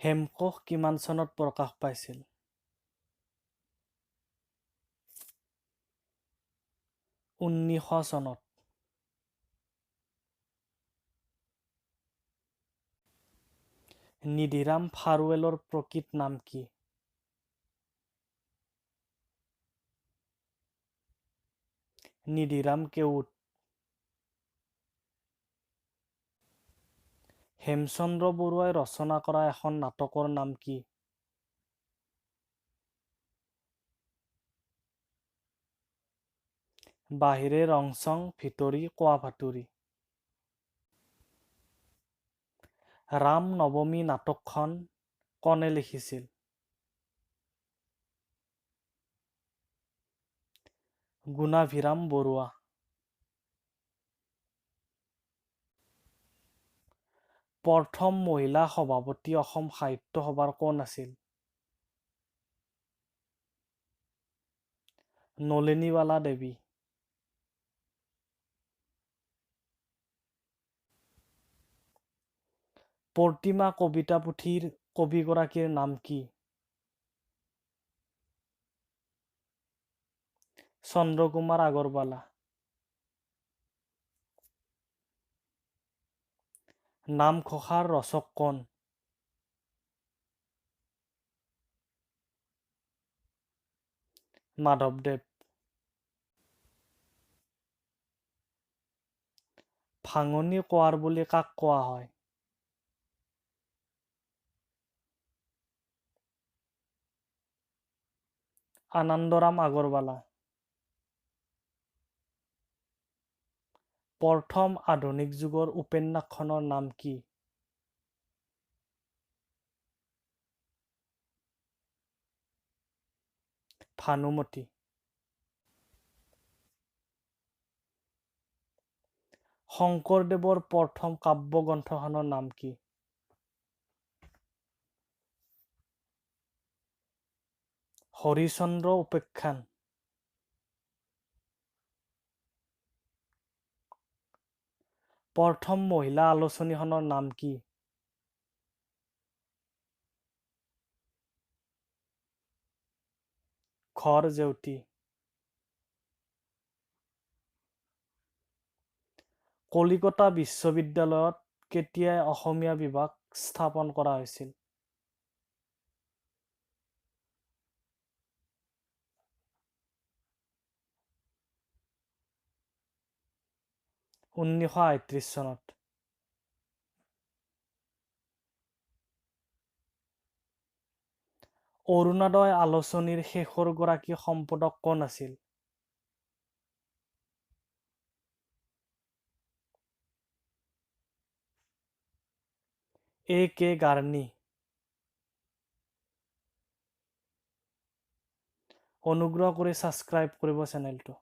হেমকোষ কিমান চনত প্ৰকাশ পাইছিল? « 1900 চনত। নিধিৰাম ফাৰুৱেলৰ প্ৰকৃত নাম কি? নিধিৰাম কেওট। হেমচন্দ্ৰ বৰুৱাই ৰচনা কৰা এখন নাটকৰ নাম কি? বাহিৰে ৰংচং ভিতৰি কোৱাভাতুৰি। ৰাম নৱমী নাটকখন কোনে লিখিছিল? গুণাভিৰাম বৰুৱা। প্ৰথম মহিলা সভাপতি অসম সাহিত্য সভাৰ কোন আছিল? নলিনীবালা দেৱী। প্ৰতিমা কবিতা পুথিৰ কবিগৰাকীৰ নাম কি? চন্দ্ৰকুমাৰ আগৰৱালা। নামঘোষাৰ ৰচক কোন? মাধৱদেৱ। ভাঙনি কোঁৱাৰ বুলি কাক কোৱা হয়? আনন্দৰাম আগৰৱালা। প্ৰথম আধুনিক যুগৰ উপন্যাসখনৰ নাম কি? ভানুমতী। শংকৰদেৱৰ প্ৰথম কাব্যগ্ৰন্থখনৰ নাম কি? হৰিচন্দ্ৰ উপাখ্যান। প্ৰথম মহিলা আলোচনীখনৰ নাম কি? ঘৰ জেউতী। কলিকতা বিশ্ববিদ্যালয়ত কেতিয়া অসমীয়া বিভাগ স্থাপন কৰা হৈছিল? 1938 চনত। অৰুণোদয় আলোচনীৰ শেষৰ গৰাকী সম্পাদক কোন আছিল? A.K. গাৰ্ণী। অনুগ্ৰহ কৰি ছাবস্ক্ৰাইব কৰিব চেনেলটো।